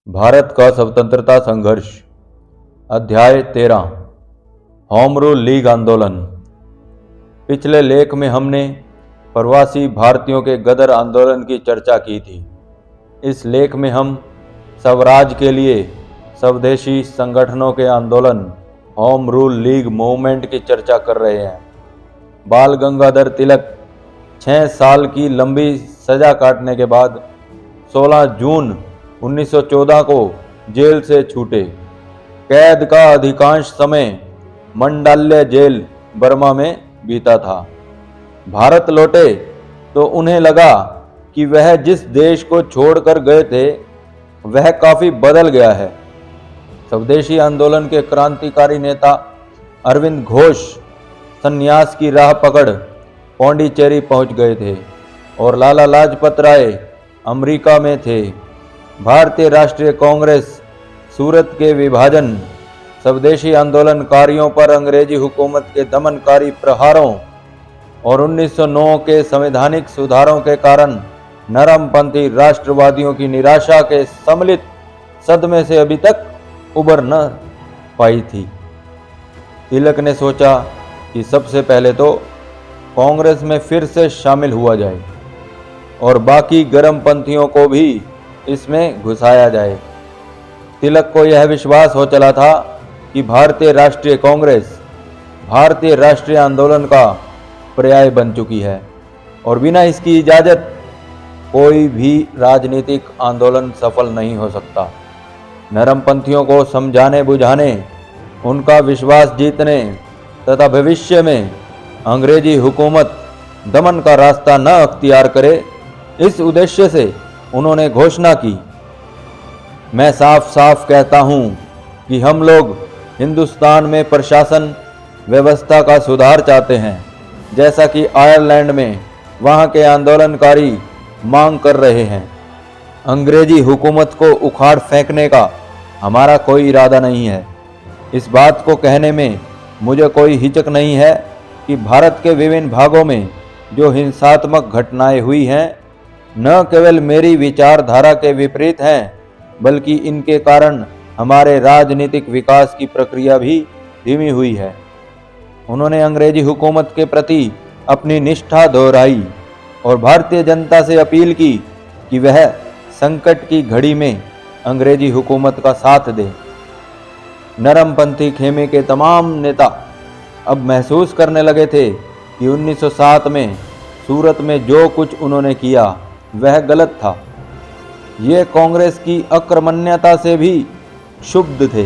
भारत का स्वतंत्रता संघर्ष। अध्याय 13 होम रूल लीग आंदोलन। पिछले लेख में हमने प्रवासी भारतीयों के गदर आंदोलन की चर्चा की थी। इस लेख में हम स्वराज के लिए स्वदेशी संगठनों के आंदोलन होम रूल लीग मूवमेंट की चर्चा कर रहे हैं। बाल गंगाधर तिलक 6 साल की लंबी सजा काटने के बाद 16 जून 1914 को जेल से छूटे। कैद का अधिकांश समय मंडाल्य जेल बर्मा में बीता था। भारत लौटे तो उन्हें लगा कि वह जिस देश को छोड़कर गए थे वह काफी बदल गया है। स्वदेशी आंदोलन के क्रांतिकारी नेता अरविंद घोष संन्यास की राह पकड़ पौंडीचेरी पहुंच गए थे और लाला लाजपत राय अमेरिका में थे। भारतीय राष्ट्रीय कांग्रेस सूरत के विभाजन, स्वदेशी आंदोलनकारियों पर अंग्रेजी हुकूमत के दमनकारी प्रहारों और 1909 के संवैधानिक सुधारों के कारण नरमपंथी राष्ट्रवादियों की निराशा के सम्मिलित सदमे से अभी तक उबर न पाई थी। तिलक ने सोचा कि सबसे पहले तो कांग्रेस में फिर से शामिल हुआ जाए और बाकी गर्मपंथियों को भी इसमें घुसाया जाए। तिलक को यह विश्वास हो चला था कि भारतीय राष्ट्रीय कांग्रेस भारतीय राष्ट्रीय आंदोलन का पर्याय बन चुकी है और बिना इसकी इजाजत कोई भी राजनीतिक आंदोलन सफल नहीं हो सकता। नरमपंथियों को समझाने बुझाने, उनका विश्वास जीतने तथा भविष्य में अंग्रेजी हुकूमत दमन का रास्ता न अख्तियार करे, इस उद्देश्य से उन्होंने घोषणा की, मैं साफ साफ कहता हूं कि हम लोग हिंदुस्तान में प्रशासन व्यवस्था का सुधार चाहते हैं, जैसा कि आयरलैंड में वहां के आंदोलनकारी मांग कर रहे हैं। अंग्रेजी हुकूमत को उखाड़ फेंकने का हमारा कोई इरादा नहीं है। इस बात को कहने में मुझे कोई हिचक नहीं है कि भारत के विभिन्न भागों में जो हिंसात्मक घटनाएं हुई हैं न केवल मेरी विचारधारा के विपरीत हैं, बल्कि इनके कारण हमारे राजनीतिक विकास की प्रक्रिया भी धीमी हुई है। उन्होंने अंग्रेजी हुकूमत के प्रति अपनी निष्ठा दोहराई और भारतीय जनता से अपील की कि वह संकट की घड़ी में अंग्रेजी हुकूमत का साथ दे। नरमपंथी खेमे के तमाम नेता अब महसूस करने लगे थे कि 1907 में सूरत में जो कुछ उन्होंने किया वह गलत था। ये कांग्रेस की अकर्मण्यता से भी क्षुब्ध थे।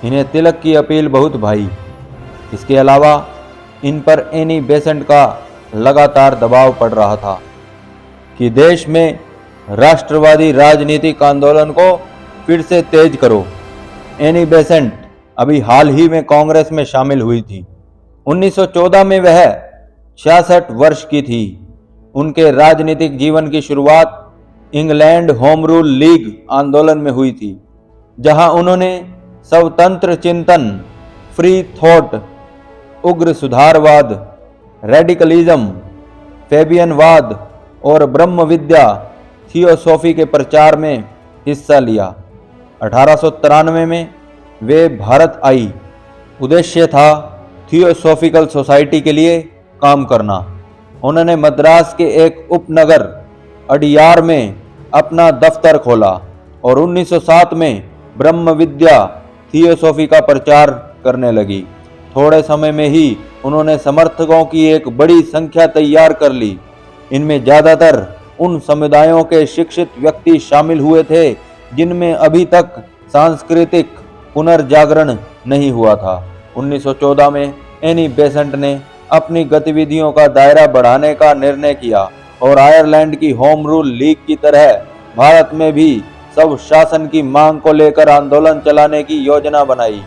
इन्हें तिलक की अपील बहुत भाई। इसके अलावा इन पर एनी बेसेंट का लगातार दबाव पड़ रहा था कि देश में राष्ट्रवादी राजनीतिक आंदोलन को फिर से तेज करो। एनी बेसेंट अभी हाल ही में कांग्रेस में शामिल हुई थी। 1914 में वह 66 वर्ष की थी। उनके राजनीतिक जीवन की शुरुआत इंग्लैंड होम रूल लीग आंदोलन में हुई थी, जहां उन्होंने स्वतंत्र चिंतन, फ्री थॉट, उग्र सुधारवाद, रेडिकलिज्म, फेबियनवाद और ब्रह्म विद्या थियोसॉफी के प्रचार में हिस्सा लिया। 1893 में वे भारत आई। उद्देश्य था थियोसॉफिकल सोसाइटी के लिए काम करना। उन्होंने मद्रास के एक उपनगर अडियार में अपना दफ्तर खोला और 1907 में ब्रह्म विद्या थियोसॉफी का प्रचार करने लगी। थोड़े समय में ही उन्होंने समर्थकों की एक बड़ी संख्या तैयार कर ली। इनमें ज़्यादातर उन समुदायों के शिक्षित व्यक्ति शामिल हुए थे जिनमें अभी तक सांस्कृतिक पुनर्जागरण नहीं हुआ था। 1914 में एनी बेसेंट ने अपनी गतिविधियों का दायरा बढ़ाने का निर्णय किया और आयरलैंड की होम रूल लीग की तरह भारत में भी सब शासन की मांग को लेकर आंदोलन चलाने की योजना बनाई।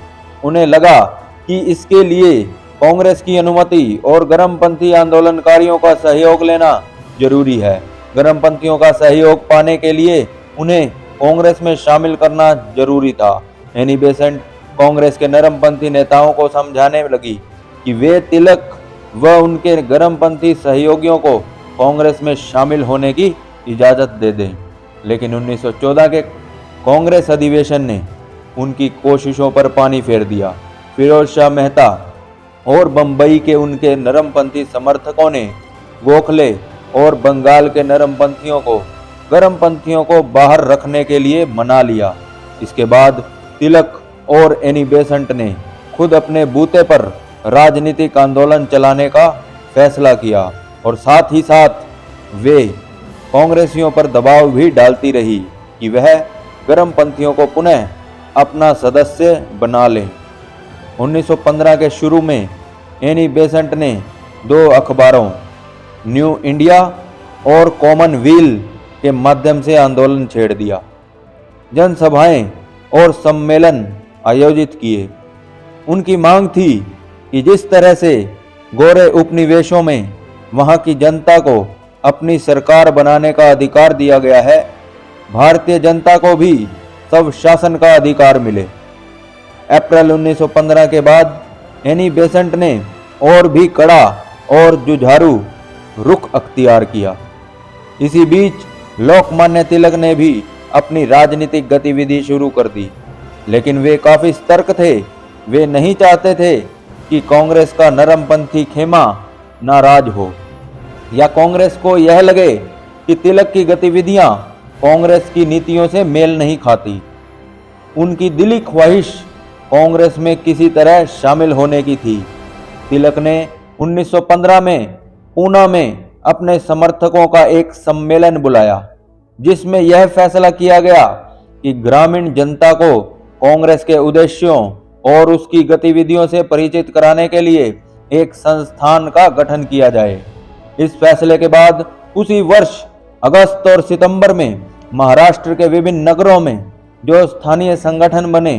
उन्हें लगा कि इसके लिए कांग्रेस की अनुमति और गर्मपंथी आंदोलनकारियों का सहयोग लेना जरूरी है। गर्मपंथियों का सहयोग पाने के लिए उन्हें कांग्रेस में शामिल करना जरूरी था। एनी बेसेंट कांग्रेस के नरमपंथी नेताओं को समझाने लगी कि वे तिलक व उनके गर्मपंथी सहयोगियों को कांग्रेस में शामिल होने की इजाज़त दे दें। लेकिन 1914 के कांग्रेस अधिवेशन ने उनकी कोशिशों पर पानी फेर दिया। फिरोज शाह मेहता और बंबई के उनके नरमपंथी समर्थकों ने गोखले और बंगाल के नरमपंथियों को गर्मपंथियों को बाहर रखने के लिए मना लिया। इसके बाद तिलक और एनी बेसेंट ने खुद अपने बूते पर राजनीतिक आंदोलन चलाने का फैसला किया और साथ ही साथ वे कांग्रेसियों पर दबाव भी डालती रही कि वह गर्मपंथियों को पुनः अपना सदस्य बना लें। 1915 के शुरू में एनी बेसेंट ने 2 अखबारों न्यू इंडिया और कॉमनवेल्थ के माध्यम से आंदोलन छेड़ दिया। जनसभाएं और सम्मेलन आयोजित किए। उनकी मांग थी कि जिस तरह से गोरे उपनिवेशों में वहां की जनता को अपनी सरकार बनाने का अधिकार दिया गया है, भारतीय जनता को भी सब शासन का अधिकार मिले। अप्रैल 1915 के बाद एनी बेसेंट ने और भी कड़ा और जुझारू रुख अख्तियार किया। इसी बीच लोकमान्य तिलक ने भी अपनी राजनीतिक गतिविधि शुरू कर दी, लेकिन वे काफी सतर्क थे। वे नहीं चाहते थे कि कांग्रेस का नरमपंथी खेमा नाराज हो या कांग्रेस को यह लगे कि तिलक की गतिविधियां कांग्रेस की नीतियों से मेल नहीं खाती। उनकी दिली ख्वाहिश कांग्रेस में किसी तरह शामिल होने की थी। तिलक ने 1915 में पूना में अपने समर्थकों का एक सम्मेलन बुलाया, जिसमें यह फैसला किया गया कि ग्रामीण जनता को कांग्रेस के उद्देश्यों और उसकी गतिविधियों से परिचित कराने के लिए एक संस्थान का गठन किया जाए। इस फैसले के बाद उसी वर्ष अगस्त और सितंबर में महाराष्ट्र के विभिन्न नगरों में जो स्थानीय संगठन बने,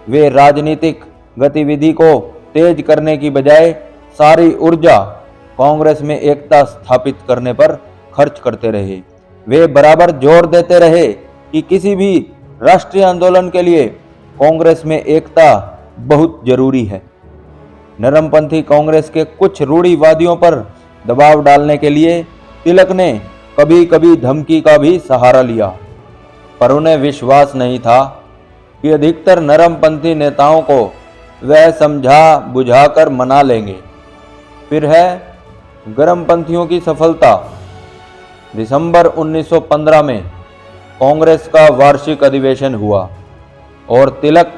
वे राजनीतिक गतिविधि को तेज करने की बजाय सारी ऊर्जा कांग्रेस में एकता स्थापित करने पर खर्च करते रहे। वे बराबर जोर देते रहे कि किसी भी राष्ट्रीय आंदोलन के लिए कांग्रेस में एकता बहुत जरूरी है। नरमपंथी कांग्रेस के कुछ रूढ़िवादियों पर दबाव डालने के लिए तिलक ने कभी कभी धमकी का भी सहारा लिया, पर उन्हें विश्वास नहीं था कि अधिकतर नरमपंथी नेताओं को वह समझा बुझाकर मना लेंगे। फिर है गर्मपंथियों की सफलता। दिसंबर 1915 में कांग्रेस का वार्षिक अधिवेशन हुआ और तिलक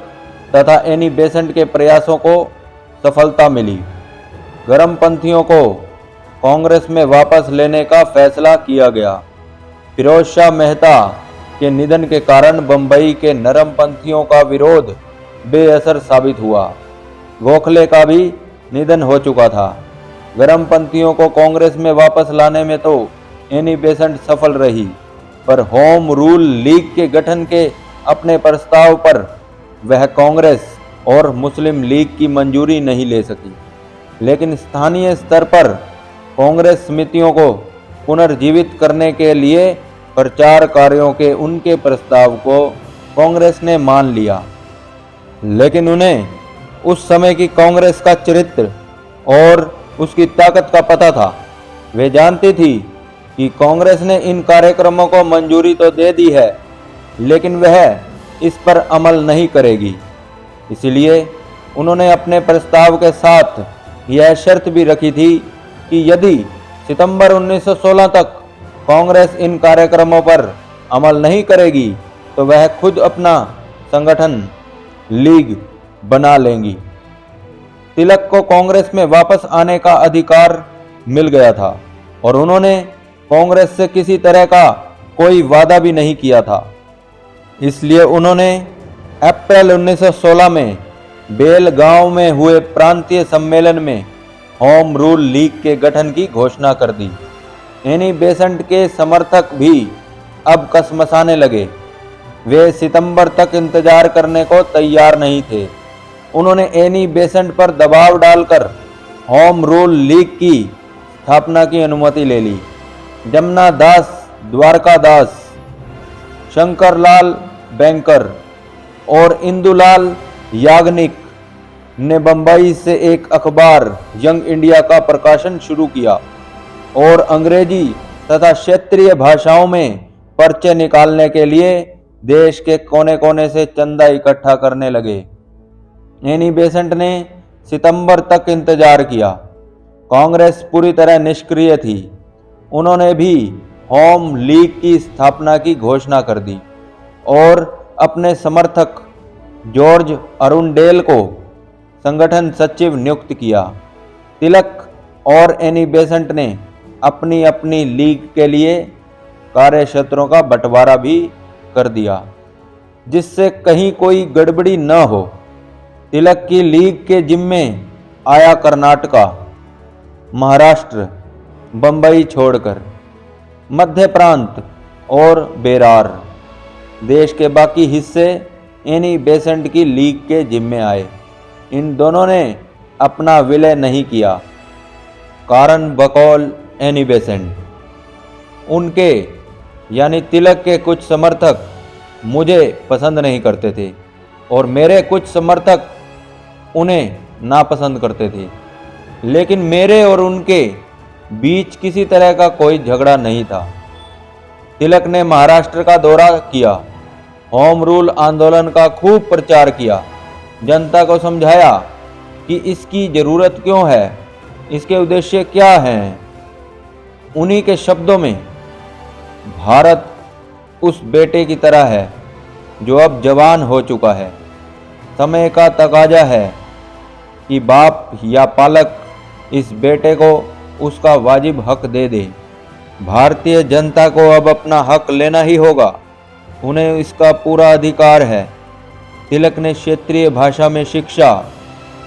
तथा एनी बेसेंट के प्रयासों को सफलता मिली। गर्मपंथियों को कांग्रेस में वापस लेने का फैसला किया गया। फिरोज शाह मेहता के निधन के कारण बंबई के नरमपंथियों का विरोध बेअसर साबित हुआ। गोखले का भी निधन हो चुका था। गर्मपंथियों को कांग्रेस में वापस लाने में तो एनी बेसेंट सफल रही, पर होम रूल लीग के गठन के अपने प्रस्ताव पर वह कांग्रेस और मुस्लिम लीग की मंजूरी नहीं ले सकी। लेकिन स्थानीय स्तर पर कांग्रेस समितियों को पुनर्जीवित करने के लिए प्रचार कार्यों के उनके प्रस्ताव को कांग्रेस ने मान लिया। लेकिन उन्हें उस समय की कांग्रेस का चरित्र और उसकी ताकत का पता था। वे जानती थी कि कांग्रेस ने इन कार्यक्रमों को मंजूरी तो दे दी है, लेकिन वह इस पर अमल नहीं करेगी। इसलिए उन्होंने अपने प्रस्ताव के साथ यह शर्त भी रखी थी कि यदि सितंबर 1916 तक कांग्रेस इन कार्यक्रमों पर अमल नहीं करेगी तो वह खुद अपना संगठन लीग बना लेंगी। तिलक को कांग्रेस में वापस आने का अधिकार मिल गया था और उन्होंने कांग्रेस से किसी तरह का कोई वादा भी नहीं किया था। इसलिए उन्होंने अप्रैल 1916 में बेलगांव में हुए प्रांतीय सम्मेलन में होम रूल लीग के गठन की घोषणा कर दी। एनी बेसेंट के समर्थक भी अब कसमसाने लगे। वे सितंबर तक इंतजार करने को तैयार नहीं थे। उन्होंने एनी बेसेंट पर दबाव डालकर होम रूल लीग की स्थापना की अनुमति ले ली। जमुना दास द्वारकादास, शंकरलाल बैंकर और इंदुलाल याग्निक ने बंबई से एक अखबार यंग इंडिया का प्रकाशन शुरू किया और अंग्रेजी तथा क्षेत्रीय भाषाओं में पर्चे निकालने के लिए देश के कोने कोने से चंदा इकट्ठा करने लगे। एनी बेसेंट ने सितंबर तक इंतजार किया। कांग्रेस पूरी तरह निष्क्रिय थी। उन्होंने भी होम लीग की स्थापना की घोषणा कर दी और अपने समर्थक जॉर्ज अरुणडेल को संगठन सचिव नियुक्त किया। तिलक और एनी बेसेंट ने अपनी अपनी लीग के लिए कार्यक्षेत्रों का बंटवारा भी कर दिया, जिससे कहीं कोई गड़बड़ी न हो। तिलक की लीग के जिम्मे आया कर्नाटका, महाराष्ट्र, बंबई छोड़कर मध्य प्रांत और बेरार। देश के बाकी हिस्से एनी बेसेंट की लीग के जिम्मे आए। इन दोनों ने अपना विलय नहीं किया। कारण बकौल एनी बेसेंट, उनके यानी तिलक के कुछ समर्थक मुझे पसंद नहीं करते थे और मेरे कुछ समर्थक उन्हें नापसंद करते थे, लेकिन मेरे और उनके बीच किसी तरह का कोई झगड़ा नहीं था। तिलक ने महाराष्ट्र का दौरा किया, होम रूल आंदोलन का खूब प्रचार किया, जनता को समझाया कि इसकी जरूरत क्यों है, इसके उद्देश्य क्या हैं। उन्हीं के शब्दों में, भारत उस बेटे की तरह है जो अब जवान हो चुका है। समय का तकाजा है कि बाप या पालक इस बेटे को उसका वाजिब हक दे दे। भारतीय जनता को अब अपना हक लेना ही होगा, उन्हें इसका पूरा अधिकार है। तिलक ने क्षेत्रीय भाषा में शिक्षा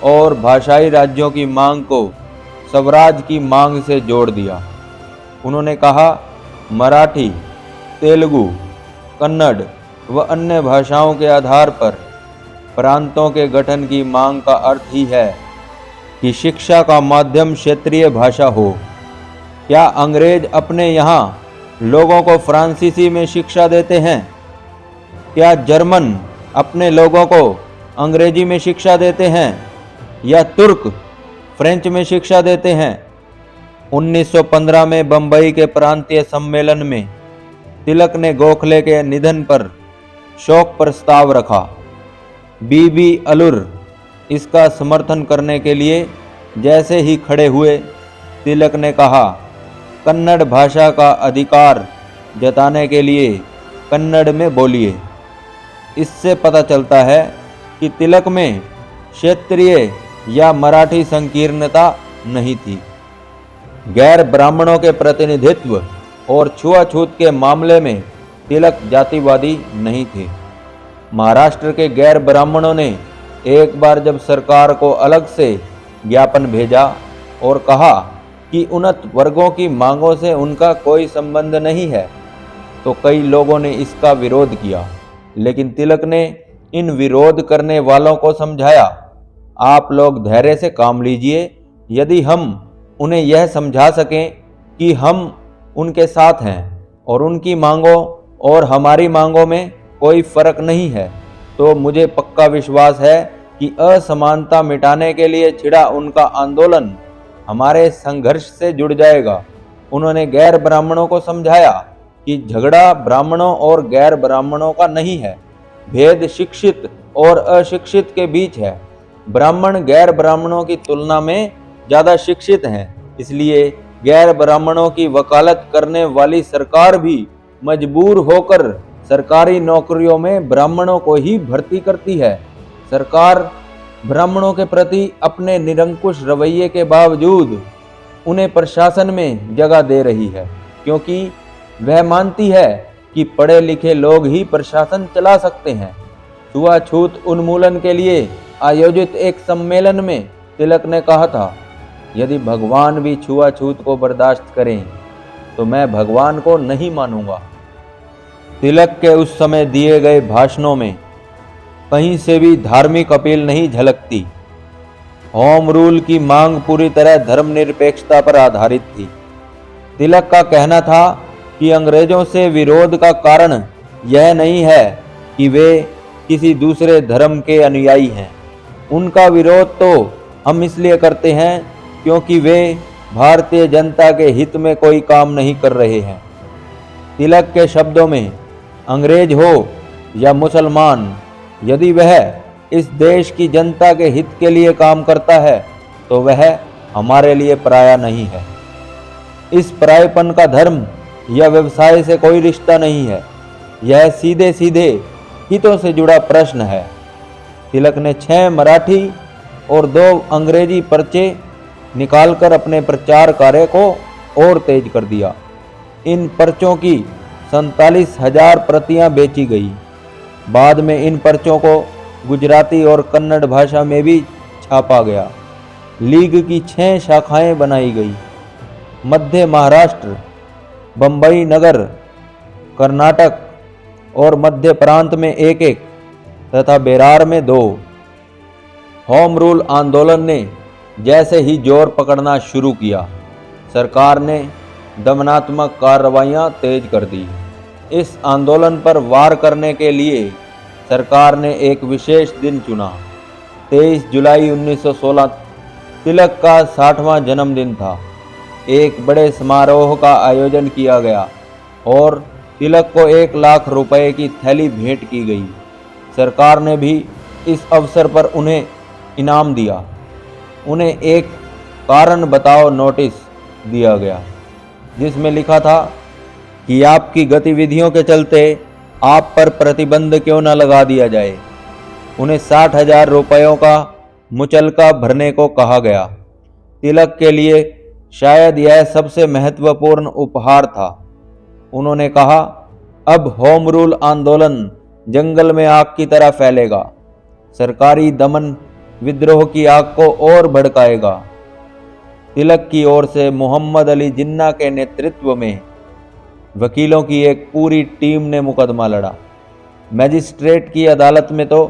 और भाषाई राज्यों की मांग को स्वराज की मांग से जोड़ दिया। उन्होंने कहा, मराठी, तेलुगु, कन्नड़ व अन्य भाषाओं के आधार पर प्रांतों के गठन की मांग का अर्थ ही है कि शिक्षा का माध्यम क्षेत्रीय भाषा हो। क्या अंग्रेज अपने यहाँ लोगों को फ्रांसीसी में शिक्षा देते हैं? क्या जर्मन अपने लोगों को अंग्रेजी में शिक्षा देते हैं या तुर्क फ्रेंच में शिक्षा देते हैं? 1915 में बंबई के प्रांतीय सम्मेलन में तिलक ने गोखले के निधन पर शोक प्रस्ताव रखा। बीबी अलुर इसका समर्थन करने के लिए जैसे ही खड़े हुए, तिलक ने कहा, कन्नड़ भाषा का अधिकार जताने के लिए कन्नड़ में बोलिए। इससे पता चलता है कि तिलक में क्षेत्रीय या मराठी संकीर्णता नहीं थी। गैर ब्राह्मणों के प्रतिनिधित्व और छुआछूत के मामले में तिलक जातिवादी नहीं थे। महाराष्ट्र के गैर ब्राह्मणों ने एक बार जब सरकार को अलग से ज्ञापन भेजा और कहा कि उन्नत वर्गों की मांगों से उनका कोई संबंध नहीं है, तो कई लोगों ने इसका विरोध किया। लेकिन तिलक ने इन विरोध करने वालों को समझाया, आप लोग धैर्य से काम लीजिए। यदि हम उन्हें यह समझा सकें कि हम उनके साथ हैं और उनकी मांगों और हमारी मांगों में कोई फर्क नहीं है, तो मुझे पक्का विश्वास है कि असमानता मिटाने के लिए छिड़ा उनका आंदोलन हमारे संघर्ष से जुड़ जाएगा। उन्होंने गैर ब्राह्मणों को समझाया कि झगड़ा ब्राह्मणों और गैर ब्राह्मणों का नहीं है, भेद शिक्षित और अशिक्षित के बीच है। ब्राह्मण गैर ब्राह्मणों की तुलना में ज़्यादा शिक्षित हैं, इसलिए गैर ब्राह्मणों की वकालत करने वाली सरकार भी मजबूर होकर सरकारी नौकरियों में ब्राह्मणों को ही भर्ती करती है। सरकार ब्राह्मणों के प्रति अपने निरंकुश रवैये के बावजूद उन्हें प्रशासन में जगह दे रही है, क्योंकि वह मानती है कि पढ़े लिखे लोग ही प्रशासन चला सकते हैं। छुआछूत उन्मूलन के लिए आयोजित एक सम्मेलन में तिलक ने कहा था, यदि भगवान भी छुआछूत को बर्दाश्त करें तो मैं भगवान को नहीं मानूंगा। तिलक के उस समय दिए गए भाषणों में कहीं से भी धार्मिक अपील नहीं झलकती। होम रूल की मांग पूरी तरह धर्मनिरपेक्षता पर आधारित थी। तिलक का कहना था कि अंग्रेजों से विरोध का कारण यह नहीं है कि वे किसी दूसरे धर्म के अनुयायी हैं। उनका विरोध तो हम इसलिए करते हैं क्योंकि वे भारतीय जनता के हित में कोई काम नहीं कर रहे हैं। तिलक के शब्दों में, अंग्रेज हो या मुसलमान, यदि वह इस देश की जनता के हित के लिए काम करता है तो वह हमारे लिए पराया नहीं है। इस परायेपन का धर्म या व्यवसाय से कोई रिश्ता नहीं है, यह सीधे सीधे हितों से जुड़ा प्रश्न है। तिलक ने 6 मराठी और 2 अंग्रेजी पर्चे निकालकर अपने प्रचार कार्य को और तेज कर दिया। इन पर्चों की 47,000 प्रतियां बेची गई। बाद में इन पर्चों को गुजराती और कन्नड़ भाषा में भी छापा गया। लीग की 6 शाखाएं बनाई गई। मध्य महाराष्ट्र, बंबई नगर, कर्नाटक और मध्य प्रांत में 1-1 तथा बेरार में 2। होम रूल आंदोलन ने जैसे ही जोर पकड़ना शुरू किया, सरकार ने दमनात्मक कार्रवाइयां तेज कर दी। इस आंदोलन पर वार करने के लिए सरकार ने एक विशेष दिन चुना। 23 जुलाई 1916 तिलक का 60वां जन्मदिन था। एक बड़े समारोह का आयोजन किया गया और तिलक को 1 लाख रुपए की थैली भेंट की गई। सरकार ने भी इस अवसर पर उन्हें इनाम दिया। उन्हें एक कारण बताओ नोटिस दिया गया, जिसमें लिखा था कि आपकी गतिविधियों के चलते आप पर प्रतिबंध क्यों न लगा दिया जाए। उन्हें 60,000 रुपयों का मुचलका भरने को कहा गया। तिलक के लिए शायद यह सबसे महत्वपूर्ण उपहार था। उन्होंने कहा, अब होम रूल आंदोलन जंगल में आग की तरह फैलेगा, सरकारी दमन विद्रोह की आग को और भड़काएगा। तिलक की ओर से मोहम्मद अली जिन्ना के नेतृत्व में वकीलों की एक पूरी टीम ने मुकदमा लड़ा। मैजिस्ट्रेट की अदालत में तो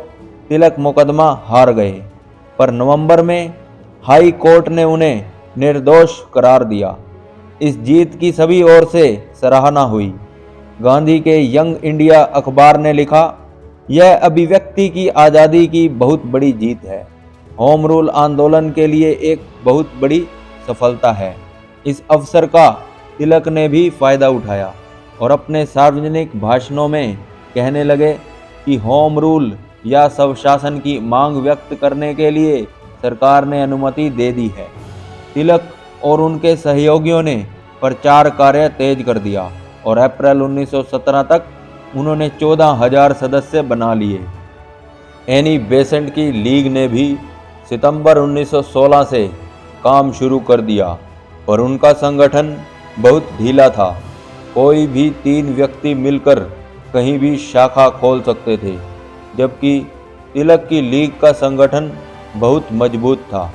तिलक मुकदमा हार गए, पर नवंबर में हाई कोर्ट ने उन्हें निर्दोष करार दिया। इस जीत की सभी ओर से सराहना हुई। गांधी के यंग इंडिया अखबार ने लिखा, यह अभिव्यक्ति की आज़ादी की बहुत बड़ी जीत है। होम रूल आंदोलन के लिए एक बहुत बड़ी सफलता है। इस अवसर का तिलक ने भी फायदा उठाया और अपने सार्वजनिक भाषणों में कहने लगे कि होम रूल या स्वशासन की मांग व्यक्त करने के लिए सरकार ने अनुमति दे दी है। तिलक और उनके सहयोगियों ने प्रचार कार्य तेज कर दिया और अप्रैल 1917 तक उन्होंने 14,000 सदस्य बना लिए। एनी बेसेंट की लीग ने भी सितंबर 1916 से काम शुरू कर दिया, पर उनका संगठन बहुत ढीला था। कोई भी 3 व्यक्ति मिलकर कहीं भी शाखा खोल सकते थे, जबकि तिलक की लीग का संगठन बहुत मजबूत था।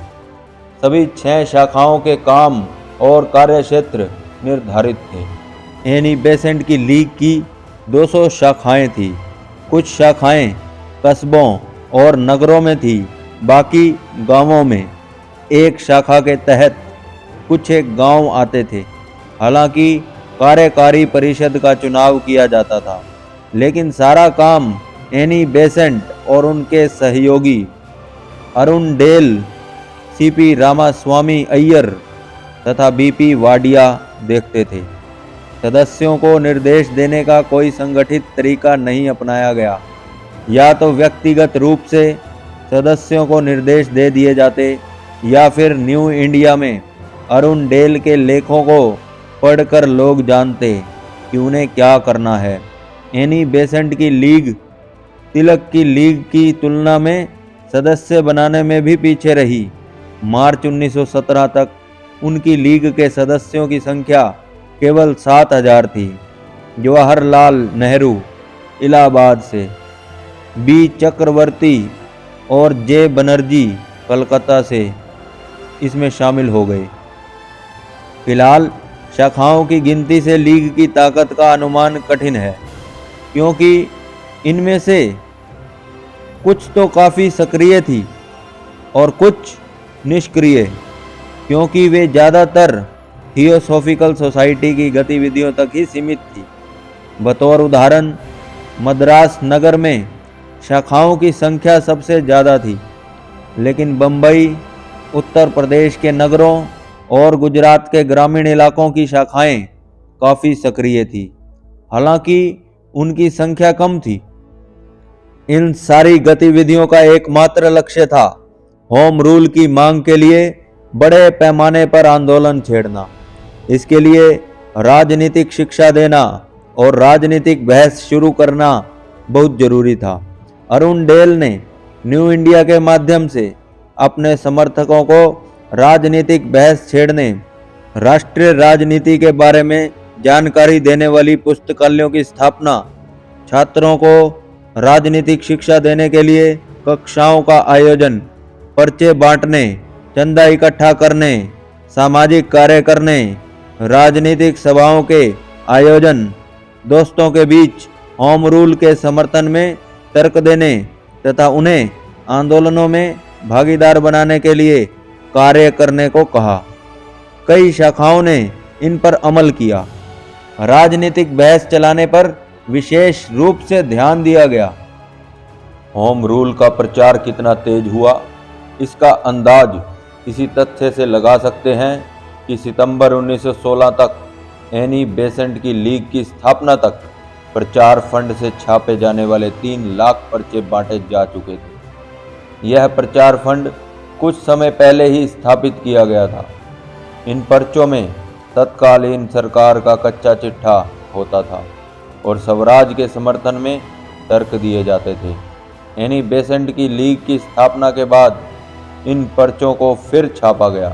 सभी 6 शाखाओं के काम और कार्यक्षेत्र निर्धारित थे। एनी बेसेंट की लीग की 200 शाखाएं थीं। कुछ शाखाएं कस्बों और नगरों में थी, बाकी गांवों में। एक शाखा के तहत कुछ एक गांव आते थे। हालांकि कार्यकारी परिषद का चुनाव किया जाता था, लेकिन सारा काम एनी बेसेंट और उनके सहयोगी अरुण डेल, सीपी रामास्वामी अय्यर तथा बीपी वाडिया देखते थे। सदस्यों को निर्देश देने का कोई संगठित तरीका नहीं अपनाया गया। या तो व्यक्तिगत रूप से सदस्यों को निर्देश दे दिए जाते या फिर न्यू इंडिया में अरुण डेल के लेखों को पढ़कर लोग जानते कि उन्हें क्या करना है। एनी बेसेंट की लीग तिलक की लीग की तुलना में सदस्य बनाने में भी पीछे रही। मार्च 1917 तक उनकी लीग के सदस्यों की संख्या केवल 7,000 थी। जवाहरलाल नेहरू इलाहाबाद से, बी चक्रवर्ती और जे बनर्जी कलकत्ता से इसमें शामिल हो गए। फिलहाल शाखाओं की गिनती से लीग की ताकत का अनुमान कठिन है, क्योंकि इनमें से कुछ तो काफ़ी सक्रिय थी और कुछ निष्क्रिय, क्योंकि वे ज़्यादातर थियोसॉफिकल सोसाइटी की गतिविधियों तक ही सीमित थी। बतौर उदाहरण, मद्रास नगर में शाखाओं की संख्या सबसे ज़्यादा थी, लेकिन बम्बई, उत्तर प्रदेश के नगरों और गुजरात के ग्रामीण इलाकों की शाखाएं काफ़ी सक्रिय थी। हालांकि उनकी संख्या कम थी, इन सारी गतिविधियों का एकमात्र लक्ष्य था होम रूल की मांग के लिए बड़े पैमाने पर आंदोलन छेड़ना। इसके लिए राजनीतिक शिक्षा देना और राजनीतिक बहस शुरू करना बहुत जरूरी था। अरुण डेल ने न्यू इंडिया के माध्यम से अपने समर्थकों को राजनीतिक बहस छेड़ने, राष्ट्रीय राजनीति के बारे में जानकारी देने वाली पुस्तकालयों की स्थापना, छात्रों को राजनीतिक शिक्षा देने के लिए कक्षाओं का आयोजन, पर्चे बांटने, चंदा इकट्ठा करने, सामाजिक कार्य करने, राजनीतिक सभाओं के आयोजन, दोस्तों के बीच होम रूल के समर्थन में तर्क देने तथा उन्हें आंदोलनों में भागीदार बनाने के लिए कार्य करने को कहा। कई शाखाओं ने इन पर अमल किया। राजनीतिक बहस चलाने पर विशेष रूप से ध्यान दिया गया। होम रूल का प्रचार कितना तेज हुआ, इसका अंदाज इसी तथ्य से लगा सकते हैं कि सितंबर 1916 तक एनी बेसेंट की लीग की स्थापना तक प्रचार फंड से छापे जाने वाले 3 लाख पर्चे बांटे जा चुके थे। यह प्रचार फंड कुछ समय पहले ही स्थापित किया गया था। इन पर्चों में तत्कालीन सरकार का कच्चा चिट्ठा होता था और स्वराज के समर्थन में तर्क दिए जाते थे। एनी बेसेंट की लीग की स्थापना के बाद इन पर्चों को फिर छापा गया।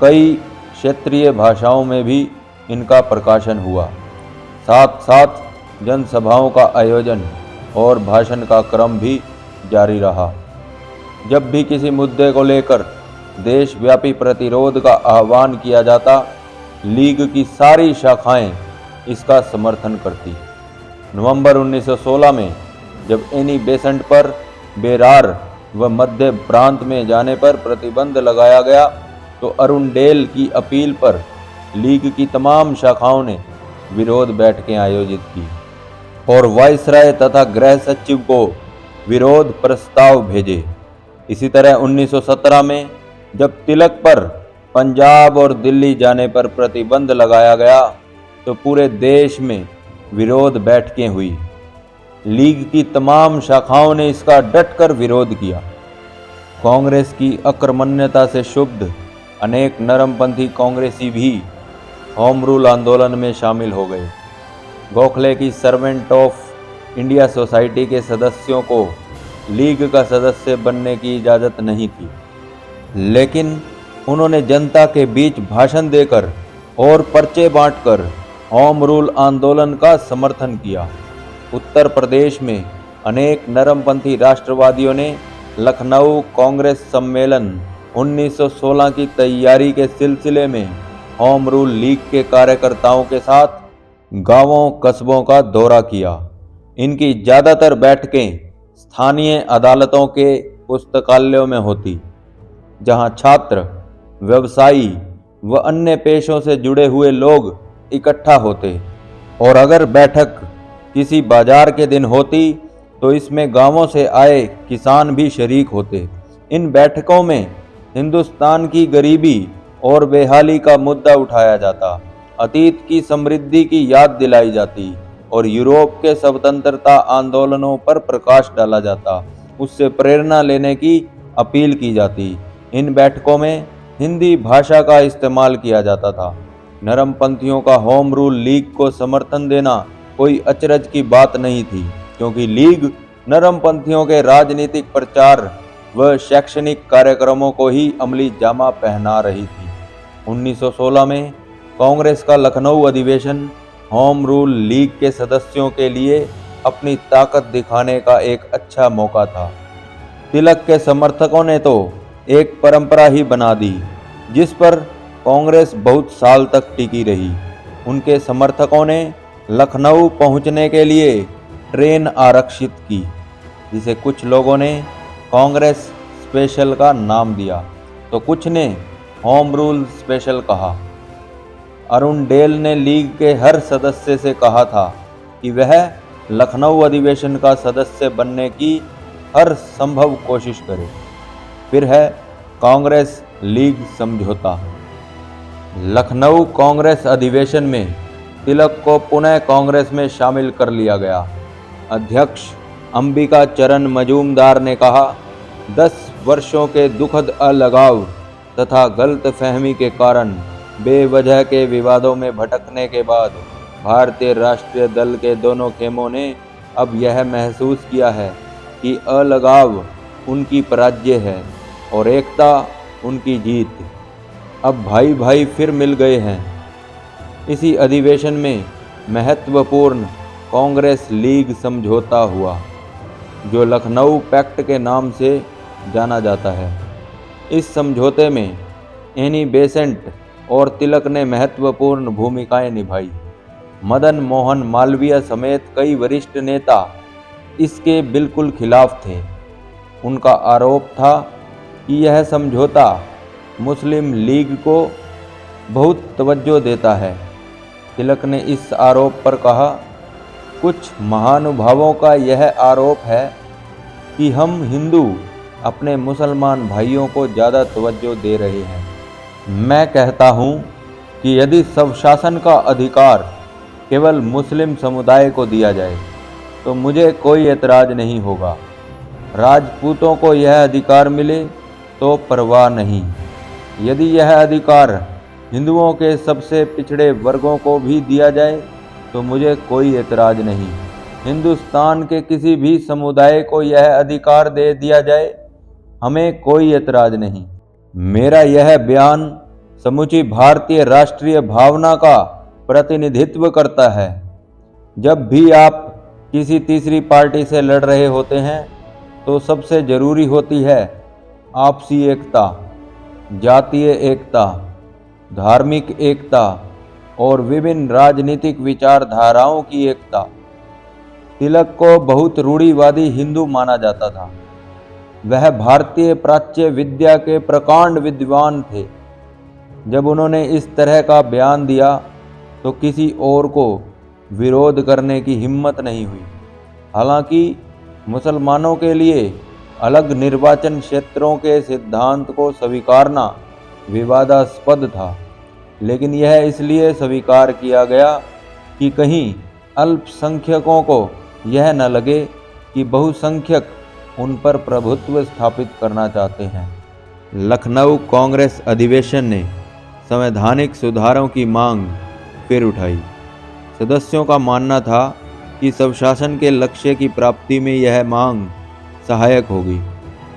कई क्षेत्रीय भाषाओं में भी इनका प्रकाशन हुआ। साथ साथ जनसभाओं का आयोजन और भाषण का क्रम भी जारी रहा। जब भी किसी मुद्दे को लेकर देशव्यापी प्रतिरोध का आह्वान किया जाता, लीग की सारी शाखाएं इसका समर्थन करती। नवंबर 1916 में जब एनी बेसेंट पर बेरार व मध्य प्रांत में जाने पर प्रतिबंध लगाया गया, तो अरुण डेल की अपील पर लीग की तमाम शाखाओं ने विरोध बैठकें आयोजित की और वाइसराय तथा गृह सचिव को विरोध प्रस्ताव भेजे। इसी तरह 1917 में जब तिलक पर पंजाब और दिल्ली जाने पर प्रतिबंध लगाया गया, तो पूरे देश में विरोध बैठकें हुई। लीग की तमाम शाखाओं ने इसका डटकर विरोध किया। कांग्रेस की अकर्मण्यता से क्षुब्ध अनेक नरमपंथी कांग्रेसी भी होम रूल आंदोलन में शामिल हो गए। गोखले की सर्वेंट ऑफ इंडिया सोसाइटी के सदस्यों को लीग का सदस्य बनने की इजाज़त नहीं थी, लेकिन उन्होंने जनता के बीच भाषण देकर और पर्चे बांटकर होम रूल आंदोलन का समर्थन किया। उत्तर प्रदेश में अनेक नरमपंथी राष्ट्रवादियों ने लखनऊ कांग्रेस सम्मेलन 1916 की तैयारी के सिलसिले में होम रूल लीग के कार्यकर्ताओं के साथ गांवों कस्बों का दौरा किया। इनकी ज़्यादातर बैठकें स्थानीय अदालतों के पुस्तकालयों में होती, जहां छात्र, व्यवसायी व अन्य पेशों से जुड़े हुए लोग इकट्ठा होते। और अगर बैठक किसी बाजार के दिन होती तो इसमें गांवों से आए किसान भी शरीक होते। इन बैठकों में हिंदुस्तान की गरीबी और बेहाली का मुद्दा उठाया जाता, अतीत की समृद्धि की याद दिलाई जाती और यूरोप के स्वतंत्रता आंदोलनों पर प्रकाश डाला जाता, उससे प्रेरणा लेने की अपील की जाती। इन बैठकों में हिंदी भाषा का इस्तेमाल किया जाता था। नरमपंथियों का होम रूल लीग को समर्थन देना कोई अचरज की बात नहीं थी, क्योंकि लीग नरमपंथियों के राजनीतिक प्रचार व शैक्षणिक कार्यक्रमों को ही अमली जामा पहना रही थी। 1916 में कांग्रेस का लखनऊ अधिवेशन होम रूल लीग के सदस्यों के लिए अपनी ताकत दिखाने का एक अच्छा मौका था। तिलक के समर्थकों ने तो एक परंपरा ही बना दी, जिस पर कांग्रेस बहुत साल तक टिकी रही। उनके समर्थकों ने लखनऊ पहुंचने के लिए ट्रेन आरक्षित की, जिसे कुछ लोगों ने कांग्रेस स्पेशल का नाम दिया, तो कुछ ने होम रूल स्पेशल कहा। अरुण डेल ने लीग के हर सदस्य से कहा था कि वह लखनऊ अधिवेशन का सदस्य बनने की हर संभव कोशिश करे। फिर है कांग्रेस लीग समझौता। लखनऊ कांग्रेस अधिवेशन में तिलक को पुनः कांग्रेस में शामिल कर लिया गया। अध्यक्ष अंबिका चरण मजूमदार ने कहा, 10 वर्षों के दुखद अलगाव तथा गलत फहमी के कारण बेवजह के विवादों में भटकने के बाद भारतीय राष्ट्रीय दल के दोनों खेमों ने अब यह महसूस किया है कि अलगाव उनकी पराजय है और एकता उनकी जीत। अब भाई भाई फिर मिल गए हैं। इसी अधिवेशन में महत्वपूर्ण कांग्रेस लीग समझौता हुआ, जो लखनऊ पैक्ट के नाम से जाना जाता है। इस समझौते में एनी बेसेंट और तिलक ने महत्वपूर्ण भूमिकाएं निभाई। मदन मोहन मालवीय समेत कई वरिष्ठ नेता इसके बिल्कुल खिलाफ थे। उनका आरोप था कि यह समझौता मुस्लिम लीग को बहुत तवज्जो देता है। तिलक ने इस आरोप पर कहा, कुछ महानुभावों का यह आरोप है कि हम हिंदू अपने मुसलमान भाइयों को ज़्यादा तवज्जो दे रहे हैं। मैं कहता हूँ कि यदि स्वशासन का अधिकार केवल मुस्लिम समुदाय को दिया जाए तो मुझे कोई एतराज़ नहीं होगा। राजपूतों को यह अधिकार मिले तो परवाह नहीं। यदि यह अधिकार हिंदुओं के सबसे पिछड़े वर्गों को भी दिया जाए तो मुझे कोई एतराज़ नहीं। हिंदुस्तान के किसी भी समुदाय को यह अधिकार दे दिया जाए, हमें कोई एतराज़ नहीं। मेरा यह बयान समूची भारतीय राष्ट्रीय भावना का प्रतिनिधित्व करता है। जब भी आप किसी तीसरी पार्टी से लड़ रहे होते हैं तो सबसे ज़रूरी होती है आपसी एकता, जातीय एकता, धार्मिक एकता और विभिन्न राजनीतिक विचारधाराओं की एकता। तिलक को बहुत रूढ़िवादी हिंदू माना जाता था। वह भारतीय प्राच्य विद्या के प्रकांड विद्वान थे। जब उन्होंने इस तरह का बयान दिया तो किसी और को विरोध करने की हिम्मत नहीं हुई। हालांकि मुसलमानों के लिए अलग निर्वाचन क्षेत्रों के सिद्धांत को स्वीकारना विवादास्पद था, लेकिन यह इसलिए स्वीकार किया गया कि कहीं अल्पसंख्यकों को यह न लगे कि बहुसंख्यक उन पर प्रभुत्व स्थापित करना चाहते हैं। लखनऊ कांग्रेस अधिवेशन ने संवैधानिक सुधारों की मांग फिर उठाई। सदस्यों का मानना था कि स्वशासन के लक्ष्य की प्राप्ति में यह मांग सहायक होगी,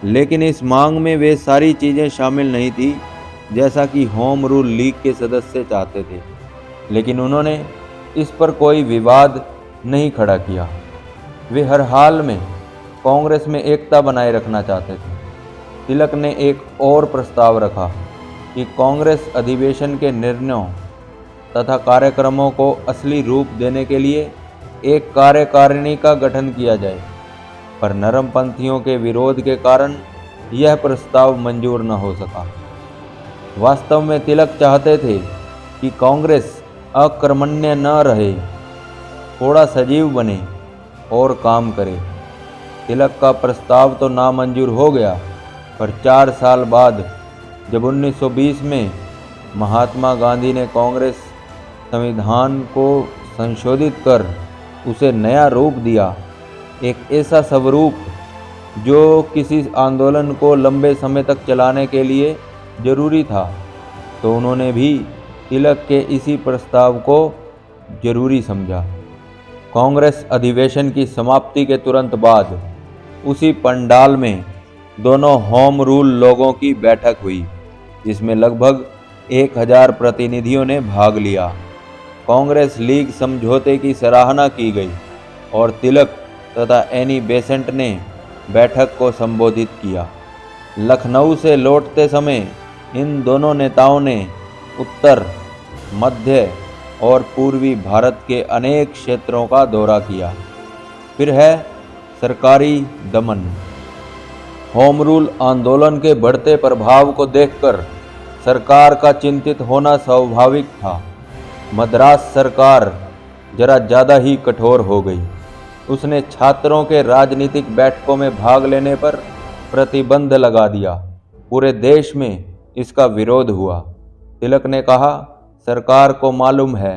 लेकिन इस मांग में वे सारी चीज़ें शामिल नहीं थी जैसा कि होम रूल लीग के सदस्य चाहते थे। लेकिन उन्होंने इस पर कोई विवाद नहीं खड़ा किया। वे हर हाल में कांग्रेस में एकता बनाए रखना चाहते थे। तिलक ने एक और प्रस्ताव रखा कि कांग्रेस अधिवेशन के निर्णयों तथा कार्यक्रमों को असली रूप देने के लिए एक कार्यकारिणी का गठन किया जाए, पर नरमपंथियों के विरोध के कारण यह प्रस्ताव मंजूर न हो सका। वास्तव में तिलक चाहते थे कि कांग्रेस अकर्मण्य न रहे, थोड़ा सजीव बने और काम करे। तिलक का प्रस्ताव तो नामंजूर हो गया, पर 4 साल बाद जब 1920 में महात्मा गांधी ने कांग्रेस संविधान को संशोधित कर उसे नया रूप दिया, एक ऐसा स्वरूप जो किसी आंदोलन को लंबे समय तक चलाने के लिए जरूरी था, तो उन्होंने भी तिलक के इसी प्रस्ताव को जरूरी समझा। कांग्रेस अधिवेशन की समाप्ति के तुरंत बाद उसी पंडाल में दोनों होम रूल लोगों की बैठक हुई, जिसमें लगभग 1000 प्रतिनिधियों ने भाग लिया। कांग्रेस लीग समझौते की सराहना की गई और तिलक तथा एनी बेसेंट ने बैठक को संबोधित किया। लखनऊ से लौटते समय इन दोनों नेताओं ने उत्तर, मध्य और पूर्वी भारत के अनेक क्षेत्रों का दौरा किया। फिर है सरकारी दमन। होम रूल आंदोलन के बढ़ते प्रभाव को देखकर सरकार का चिंतित होना स्वाभाविक था। मद्रास सरकार जरा ज़्यादा ही कठोर हो गई। उसने छात्रों के राजनीतिक बैठकों में भाग लेने पर प्रतिबंध लगा दिया। पूरे देश में इसका विरोध हुआ। तिलक ने कहा, सरकार को मालूम है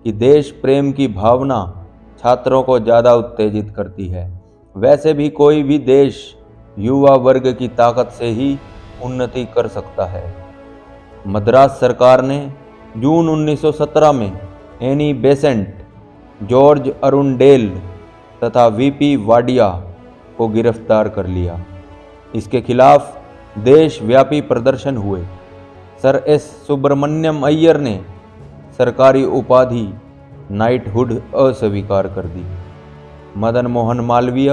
कि देश प्रेम की भावना छात्रों को ज़्यादा उत्तेजित करती है, वैसे भी कोई भी देश युवा वर्ग की ताकत से ही उन्नति कर सकता है। मद्रास सरकार ने जून 1917 में एनी बेसेंट, जॉर्ज अरुंडेल तथा वीपी वाडिया को गिरफ्तार कर लिया। इसके खिलाफ देशव्यापी प्रदर्शन हुए। सर एस सुब्रमण्यम अय्यर ने सरकारी उपाधि नाइटहुड अस्वीकार कर दी। मदन मोहन मालवीय,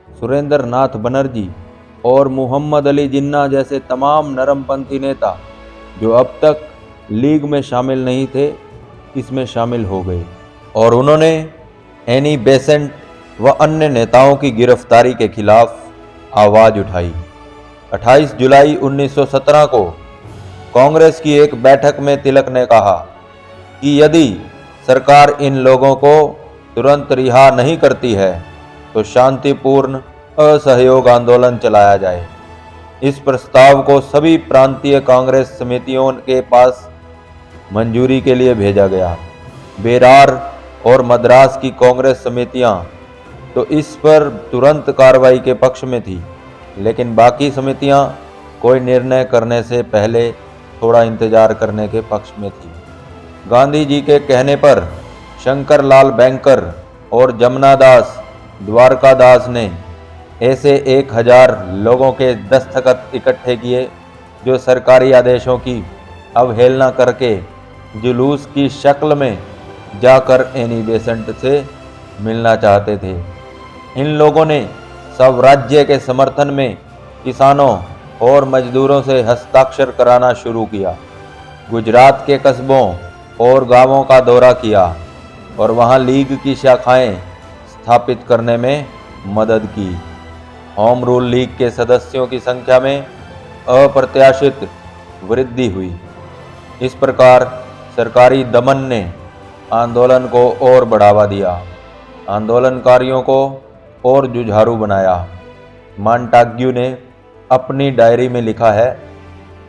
सुरेंद्र नाथ बनर्जी और मोहम्मद अली जिन्ना जैसे तमाम नरमपंथी नेता जो अब तक लीग में शामिल नहीं थे, इसमें शामिल हो गए और उन्होंने एनी बेसेंट व अन्य नेताओं की गिरफ्तारी के खिलाफ आवाज उठाई। 28 जुलाई 1917 को कांग्रेस की एक बैठक में तिलक ने कहा कि यदि सरकार इन लोगों को तुरंत रिहा नहीं करती है तो शांतिपूर्ण असहयोग आंदोलन चलाया जाए। इस प्रस्ताव को सभी प्रांतीय कांग्रेस समितियों के पास मंजूरी के लिए भेजा गया। बेरार और मद्रास की कांग्रेस समितियां तो इस पर तुरंत कार्रवाई के पक्ष में थी, लेकिन बाकी समितियां कोई निर्णय करने से पहले थोड़ा इंतजार करने के पक्ष में थी। गांधी जी के कहने पर शंकर लाल बैंकर और जमुना दास द्वारकादास ने ऐसे 1000 लोगों के दस्तखत इकट्ठे किए जो सरकारी आदेशों की अवहेलना करके जुलूस की शक्ल में जाकर एनी बेसेंट से मिलना चाहते थे। इन लोगों ने स्वराज्य के समर्थन में किसानों और मजदूरों से हस्ताक्षर कराना शुरू किया। गुजरात के कस्बों और गांवों का दौरा किया और वहां लीग की शाखाएं स्थापित करने में मदद की। होम रूल लीग के सदस्यों की संख्या में अप्रत्याशित वृद्धि हुई। इस प्रकार सरकारी दमन ने आंदोलन को और बढ़ावा दिया, आंदोलनकारियों को और जुझारू बनाया। मॉन्टाग्यू ने अपनी डायरी में लिखा है,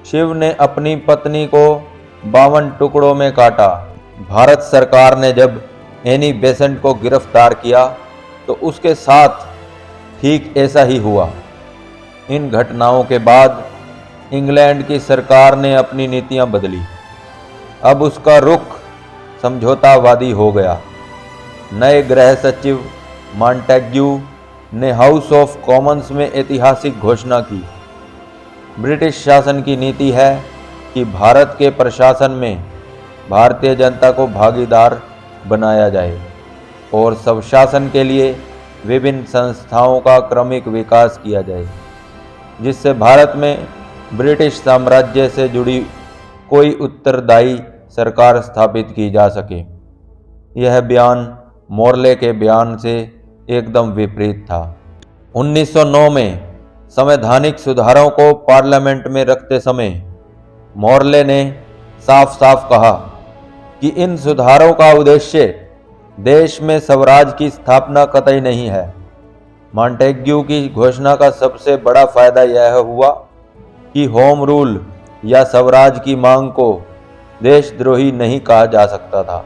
शिव ने अपनी पत्नी को 52 टुकड़ों में काटा। भारत सरकार ने जब एनी बेसेंट को गिरफ्तार किया तो उसके साथ ठीक ऐसा ही हुआ। इन घटनाओं के बाद इंग्लैंड की सरकार ने अपनी नीतियां बदली। अब उसका रुख समझौतावादी हो गया। नए गृह सचिव मॉन्टेग्यू ने हाउस ऑफ कॉमन्स में ऐतिहासिक घोषणा की। ब्रिटिश शासन की नीति है कि भारत के प्रशासन में भारतीय जनता को भागीदार बनाया जाए और स्वशासन के लिए विभिन्न संस्थाओं का क्रमिक विकास किया जाए, जिससे भारत में ब्रिटिश साम्राज्य से जुड़ी कोई उत्तरदायी सरकार स्थापित की जा सके। यह बयान मोर्ले के बयान से एकदम विपरीत था। 1909 में संवैधानिक सुधारों को पार्लियामेंट में रखते समय मोर्ले ने साफ साफ कहा कि इन सुधारों का उद्देश्य देश में स्वराज की स्थापना कतई नहीं है। मॉन्टेग्यू की घोषणा का सबसे बड़ा फायदा यह हुआ कि होम रूल या स्वराज की मांग को देशद्रोही नहीं कहा जा सकता था,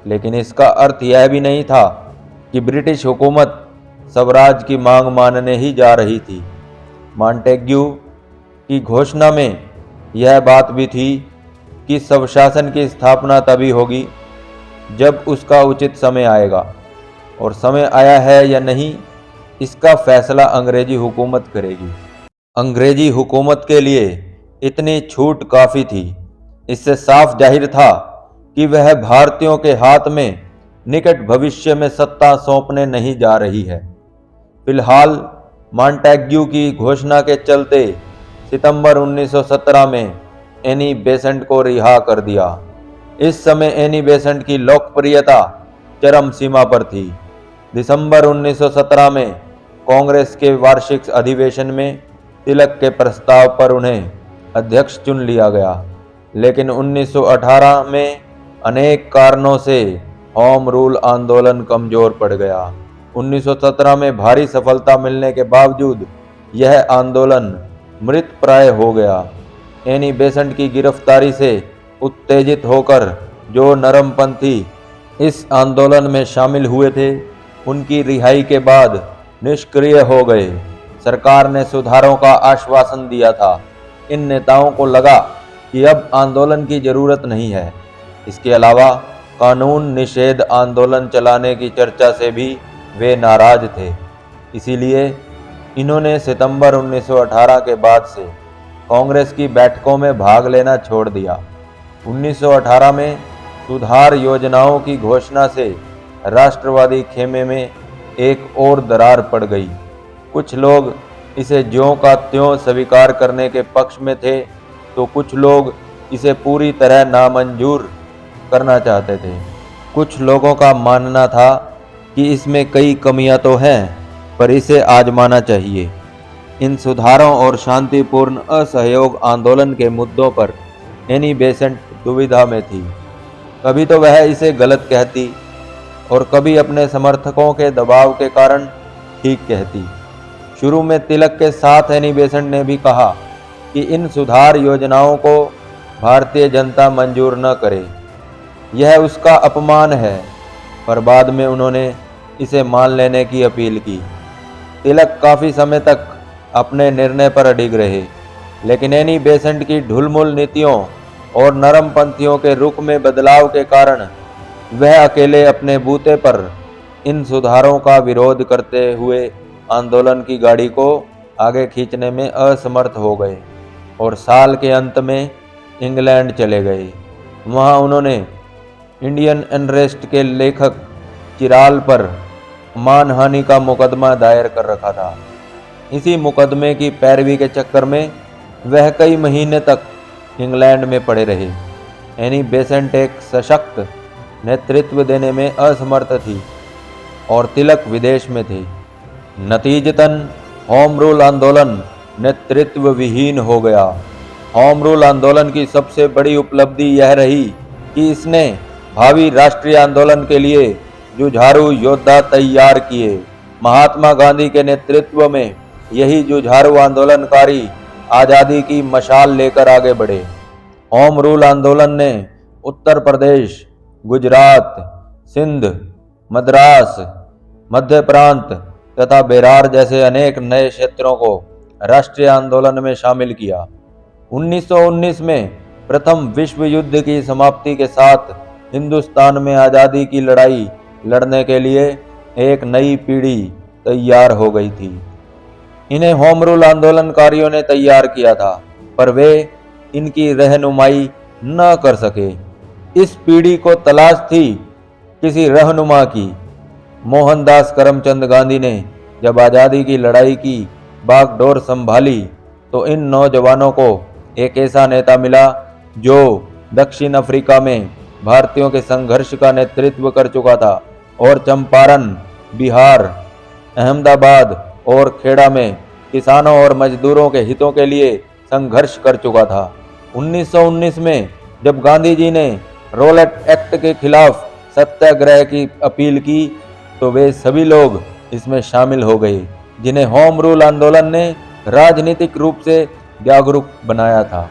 लेकिन इसका अर्थ यह भी नहीं था कि ब्रिटिश हुकूमत स्वराज की मांग मानने ही जा रही थी। मॉन्टेग्यू की घोषणा में यह बात भी थी कि स्वशासन की स्थापना तभी होगी जब उसका उचित समय आएगा, और समय आया है या नहीं इसका फैसला अंग्रेजी हुकूमत करेगी। अंग्रेजी हुकूमत के लिए इतनी छूट काफ़ी थी। इससे साफ जाहिर था कि वह भारतीयों के हाथ में निकट भविष्य में सत्ता सौंपने नहीं जा रही है। फिलहाल मॉन्टेग्यू की घोषणा के चलते सितंबर 1917 में एनी बेसेंट को रिहा कर दिया। इस समय एनी बेसेंट की लोकप्रियता चरम सीमा पर थी। दिसंबर 1917 में कांग्रेस के वार्षिक अधिवेशन में तिलक के प्रस्ताव पर उन्हें अध्यक्ष चुन लिया गया, लेकिन 1918 में अनेक कारणों से होम रूल आंदोलन कमजोर पड़ गया। 1917 में भारी सफलता मिलने के बावजूद यह आंदोलन मृत प्राय हो गया। एनी बेसेंट की गिरफ्तारी से उत्तेजित होकर जो नरमपंथी इस आंदोलन में शामिल हुए थे, उनकी रिहाई के बाद निष्क्रिय हो गए। सरकार ने सुधारों का आश्वासन दिया था। इन नेताओं को लगा कि अब आंदोलन की जरूरत नहीं है। इसके अलावा कानून निषेध आंदोलन चलाने की चर्चा से भी वे नाराज थे। इसीलिए इन्होंने सितंबर 1918 के बाद से कांग्रेस की बैठकों में भाग लेना छोड़ दिया। 1918 में सुधार योजनाओं की घोषणा से राष्ट्रवादी खेमे में एक और दरार पड़ गई। कुछ लोग इसे ज्यों का त्यों स्वीकार करने के पक्ष में थे, तो कुछ लोग इसे पूरी तरह नामंजूर करना चाहते थे। कुछ लोगों का मानना था कि इसमें कई कमियां तो हैं, पर इसे आजमाना चाहिए। इन सुधारों और शांतिपूर्ण असहयोग आंदोलन के मुद्दों पर एनी बेसेंट दुविधा में थी। कभी तो वह इसे गलत कहती और कभी अपने समर्थकों के दबाव के कारण ठीक कहती। शुरू में तिलक के साथ एनी बेसेंट ने भी कहा कि इन सुधार योजनाओं को भारतीय जनता मंजूर न करे, यह उसका अपमान है, पर बाद में उन्होंने इसे मान लेने की अपील की। तिलक काफ़ी समय तक अपने निर्णय पर अडिग रहे, लेकिन एनी बेसेंट की ढुलमुल नीतियों और नरमपंथियों के रुख में बदलाव के कारण वह अकेले अपने बूते पर इन सुधारों का विरोध करते हुए आंदोलन की गाड़ी को आगे खींचने में असमर्थ हो गए और साल के अंत में इंग्लैंड चले गए। वहां उन्होंने इंडियन अनरेस्ट के लेखक चिराल पर मानहानि का मुकदमा दायर कर रखा था। इसी मुकदमे की पैरवी के चक्कर में वह कई महीने तक इंग्लैंड में पड़े रहे। एनी बेसेंट एक सशक्त नेतृत्व देने में असमर्थ थी और तिलक विदेश में थे। नतीजतन होम रूल आंदोलन नेतृत्व विहीन हो गया। होम रूल आंदोलन की सबसे बड़ी उपलब्धि यह रही कि इसने भावी राष्ट्रीय आंदोलन के लिए जुझारू योद्धा तैयार किए। महात्मा गांधी के नेतृत्व में यही जुझारू आंदोलनकारी आज़ादी की मशाल लेकर आगे बढ़े। होम रूल आंदोलन ने उत्तर प्रदेश, गुजरात, सिंध, मद्रास, मध्य प्रांत तथा बेरार जैसे अनेक नए क्षेत्रों को राष्ट्रीय आंदोलन में शामिल किया। 1919 में प्रथम विश्व युद्ध की समाप्ति के साथ हिंदुस्तान में आज़ादी की लड़ाई लड़ने के लिए एक नई पीढ़ी तैयार हो गई थी। इन्हें होम रूल आंदोलनकारियों ने तैयार किया था, पर वे इनकी रहनुमाई न कर सके। इस पीढ़ी को तलाश थी किसी रहनुमा की। मोहनदास करमचंद गांधी ने जब आज़ादी की लड़ाई की बागडोर संभाली, तो इन नौजवानों को एक ऐसा नेता मिला जो दक्षिण अफ्रीका में भारतीयों के संघर्ष का नेतृत्व कर चुका था और चंपारण, बिहार, अहमदाबाद और खेड़ा में किसानों और मजदूरों के हितों के लिए संघर्ष कर चुका था। 1919 में जब गांधी जी ने रोलेट एक्ट के खिलाफ सत्याग्रह की अपील की, तो वे सभी लोग इसमें शामिल हो गए, जिन्हें होम रूल आंदोलन ने राजनीतिक रूप से जागरूक बनाया था।